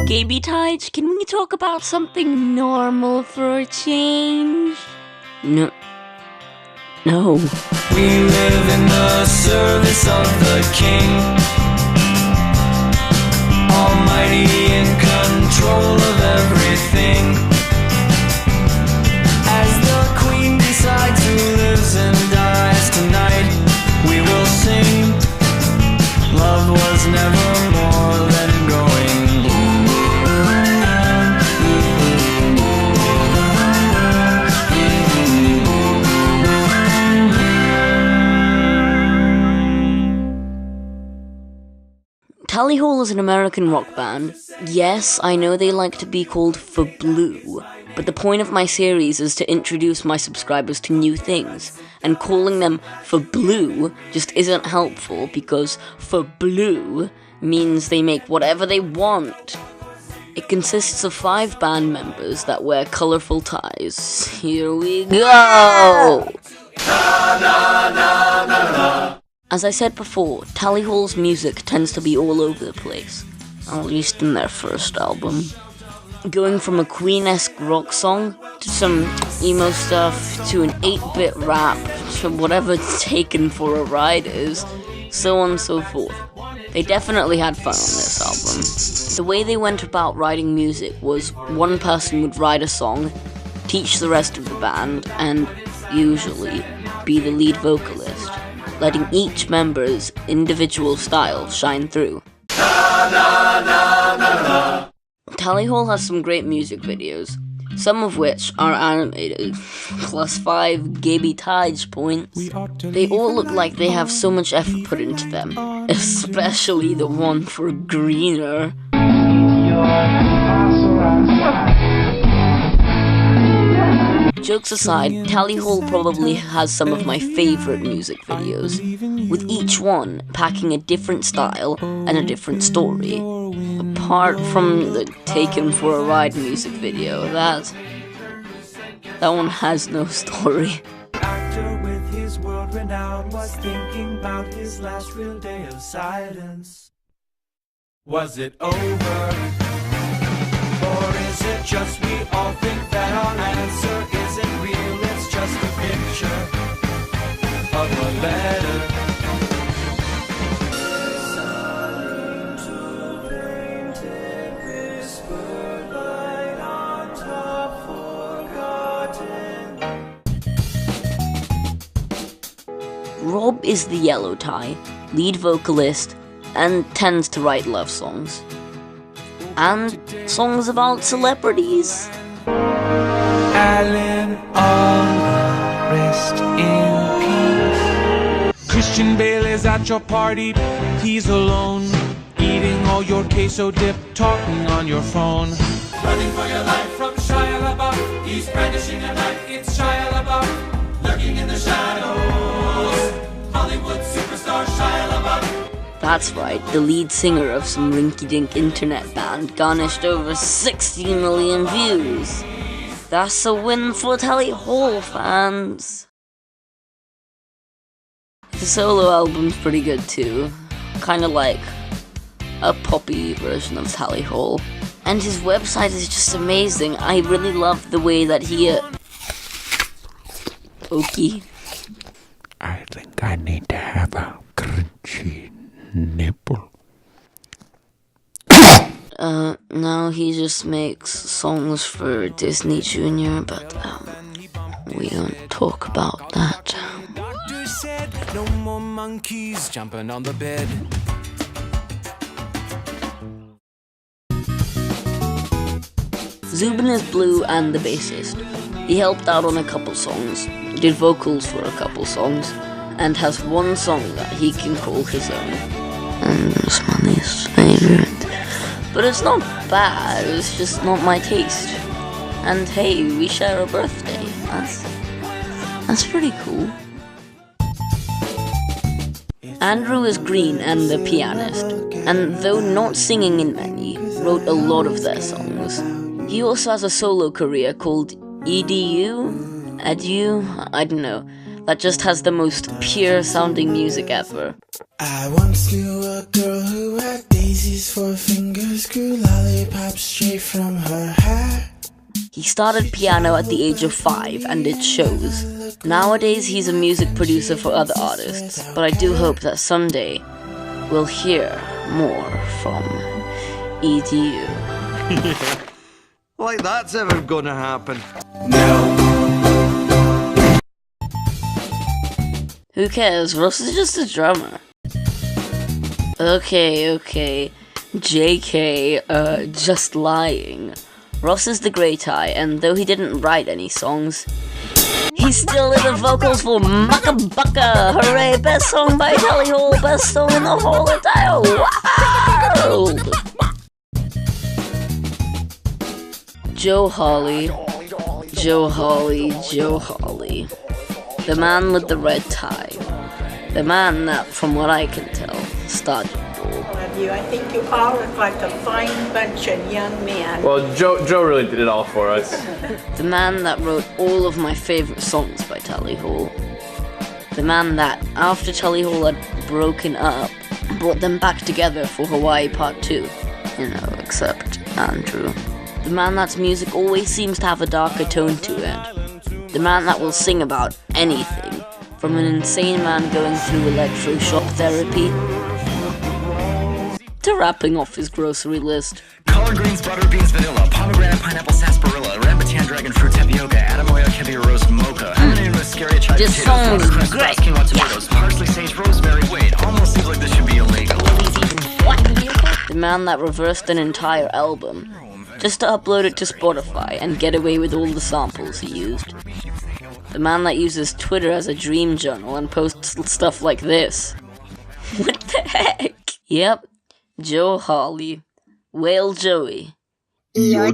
Gaby Tige, can we talk about something normal for a change? No. We live in the service of the King, Almighty in control of everything. As the Queen decides who lives and dies tonight, we will sing. Love was never more than going. Tallyhall is an American rock band. Yes, I know they like to be called For Blue, but the point of my series is to introduce my subscribers to new things, and calling them For Blue just isn't helpful because For Blue means they make whatever they want. It consists of 5 band members that wear colourful ties. Here we go! As I said before, Tallyhall's music tends to be all over the place, at least in their first album. Going from a Queen-esque rock song, to some emo stuff, to an 8-bit rap, to whatever Taken for a Ride is, so on and so forth. They definitely had fun on this album. The way they went about writing music was one person would write a song, teach the rest of the band, and usually be the lead vocalist, letting each member's individual style shine through. Tallyhall has some great music videos, some of which are animated, plus 5 Gaby Tige points. They all look like they have so much effort put into them, especially the one for Greener. Jokes aside, Tallyhall probably has some of my favourite music videos, with each one packing a different style and a different story. Apart from the Taken for a Ride music video, that one has no story. Actor with his world renown was thinking about his last real day of silence. Was it over? Or is it just we all think that our answer isn't real? It's just a picture of a letter. Silent to painted whispered light on top forgotten. Rob is the yellow tie, lead vocalist, and tends to write love songs. And songs about celebrities. Alan, all rest in peace. Christian Bale is at your party, he's alone, eating all your queso dip, talking on your phone. Running for your life from Shia LaBeouf, he's brandishing a knife, it's Shia LaBeouf, lurking in the shadows. Hollywood superstar Shia LaBeouf. That's right, the lead singer of some rinky-dink internet band garnished over 60 million views. That's a win for Tallyhall fans. The solo album's pretty good too, kinda like a poppy version of Tallyhall. And his website is just amazing. I really love the way that he Okie. I think I need to have a crunchy nipple. No, he just makes songs for Disney Junior, but we don't talk about that. Doctor said no more monkeys jumping on the bed. Zubin is blue and the bassist. He helped out on a couple songs, did vocals for a couple songs, and has one song that he can call his own. And it's my least favorite. But it's not bad, it's just not my taste. And hey, we share a birthday. That's pretty cool. Andrew is green and the pianist, and though not singing in many, wrote a lot of their songs. He also has a solo career called EDU, I don't know, that just has the most pure sounding music ever. I once knew a girl who had Daisy's 4 fingers grew lollipops straight from her hair. He started piano at the age of 5, and it shows. Nowadays, he's a music producer for other artists, but I do hope that someday we'll hear more from EDU. Like that's ever gonna happen. No. Who cares? Ross is just a drummer. Okay. JK, just lying. Ross is the Great Eye, and though he didn't write any songs, he still did the vocals for Mucka Bucka! Hooray! Best song by Tallyhall! Best song in the whole entire world! Joe Hawley. The man with the red tie. The man that, from what I can tell, started it all. I think you all look like a fine bunch of young men. Well, Joe really did it all for us. The man that wrote all of my favorite songs by Tallyhall. The man that, after Tallyhall had broken up, brought them back together for Hawaii Part 2. You know, except Andrew. The man that's music always seems to have a darker tone to it. The man that will sing about anything, from an insane man going through electroshock therapy to rapping off his grocery list. Collard greens, butter beans, vanilla, pomegranate, pineapple, sarsaparilla, rambutan, dragon fruit, tapioca, adamoya, caviar, roast, mocha, amanita, mascara, chai, This potatoes, song is crust, great. quinoa, tomatoes, parsley, sage, rosemary. Wait, almost seems like this should be illegal. The man that reversed an entire album just to upload it to Spotify and get away with all the samples he used. The man that uses Twitter as a dream journal and posts stuff like this. What the heck? Yep, Joe Hawley. Whale Joey. Can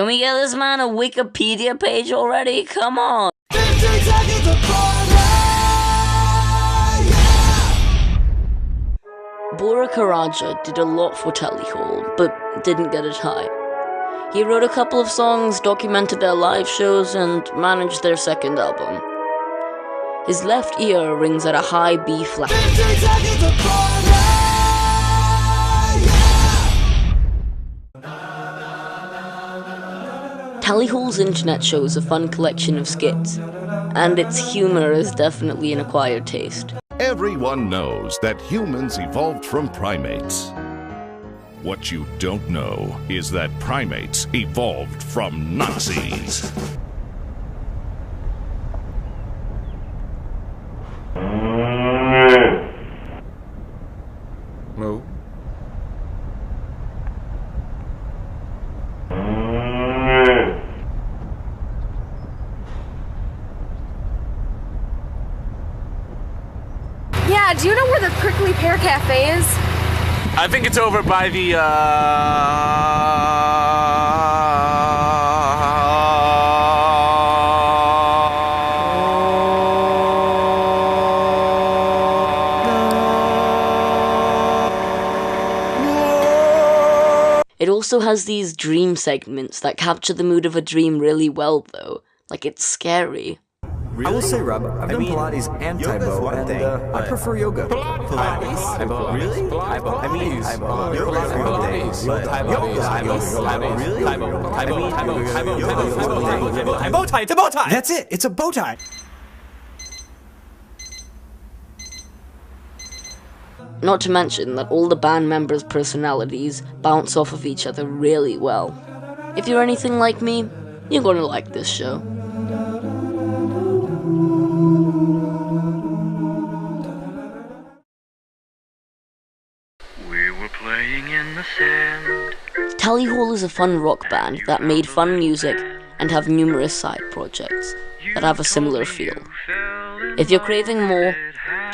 we get this man a Wikipedia page already? Come on! Bora Karaja did a lot for Tallyhall, but didn't get it high. He wrote a couple of songs, documented their live shows, and managed their second album. His left ear rings at a high B flat. Tallyhall's internet show is a fun collection of skits, and its humor is definitely an acquired taste. Everyone knows that humans evolved from primates. What you don't know is that primates evolved from Nazis. No. Yeah, do you know where the Prickly Pear Cafe is? I think it's over by the, It also has these dream segments that capture the mood of a dream really well, though. Like, it's scary. I will say, Rob, I've done Pilates and Taibo, and I prefer yoga. Pilates? Taibo. Really? Taibo. I mean, Taibo. Bow tie, it's a bow tie! That's it, it's a bow tie! Not to mention that all the band members' personalities bounce off of each other really well. If you're anything like me, you're gonna like this show. We were playing in the sand. Tallyhall is a fun rock band that made fun music and have numerous side projects that have a similar feel. If you're craving more,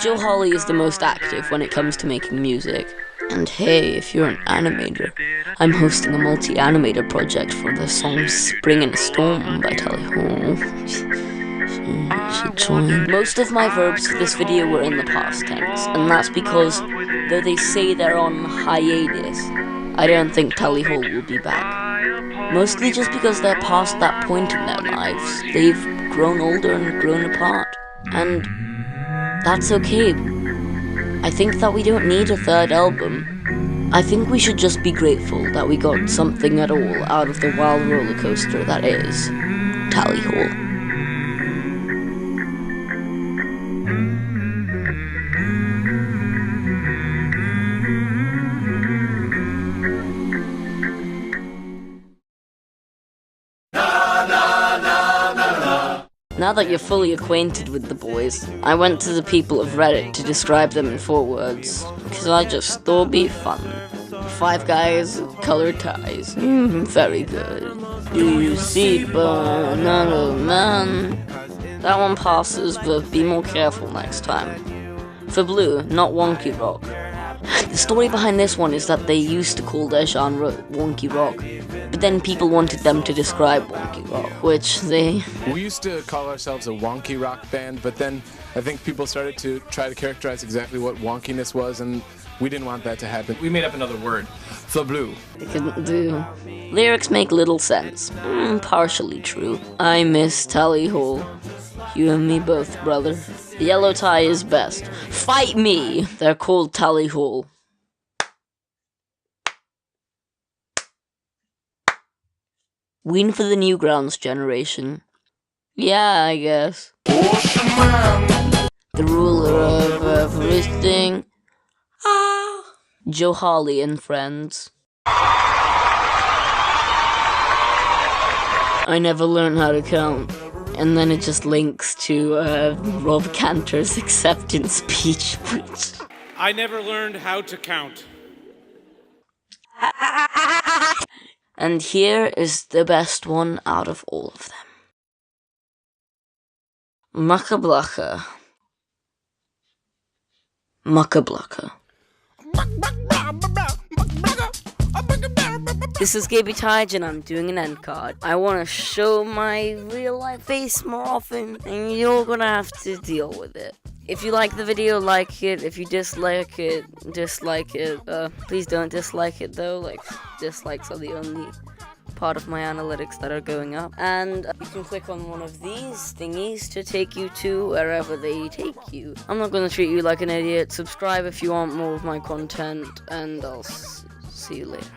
Joe Hawley is the most active when it comes to making music. And hey, if you're an animator, I'm hosting a multi-animator project for the song Spring in a Storm by Tallyhall. You should join. Most of my verbs for this video were in the past tense, and that's because, though they say they're on hiatus, I don't think Tallyhall will be back. Mostly just because they're past that point in their lives. They've grown older and grown apart. And that's okay. I think that we don't need a third album. I think we should just be grateful that we got something at all out of the wild roller coaster that is Tally Hall. Now that you're fully acquainted with the boys, I went to the people of Reddit to describe them in 4 words, because I just thought it'd be fun. 5 guys, colored ties. Very good. Do you see banana man? That one passes, but be more careful next time. For blue, not wonky rock. The story behind this one is that they used to call their genre wonky rock, but then people wanted them to describe wonky rock, which they... We used to call ourselves a wonky rock band, but then I think people started to try to characterize exactly what wonkiness was, and we didn't want that to happen. We made up another word, the blue. They couldn't do. Lyrics make little sense. Partially true. I miss Tally Hall. You and me both, brother. The yellow tie is best. Fight me! They're called Tally Hall. Win for the Newgrounds generation. Yeah, I guess. The ruler of everything. Joe Hawley and friends. I never learned how to count. And then it just links to Rob Cantor's acceptance speech. I never learned how to count. And here is the best one out of all of them. Muckablaka. Muckablaka. This is Gaby Tige and I'm doing an end card. I want to show my real life face more often and you're gonna have to deal with it. If you like the video, like it. If you dislike it, dislike it. Please don't dislike it though, like dislikes are the only part of my analytics that are going up. And you can click on one of these thingies to take you to wherever they take you. I'm not gonna treat you like an idiot. Subscribe if you want more of my content and I'll see you later.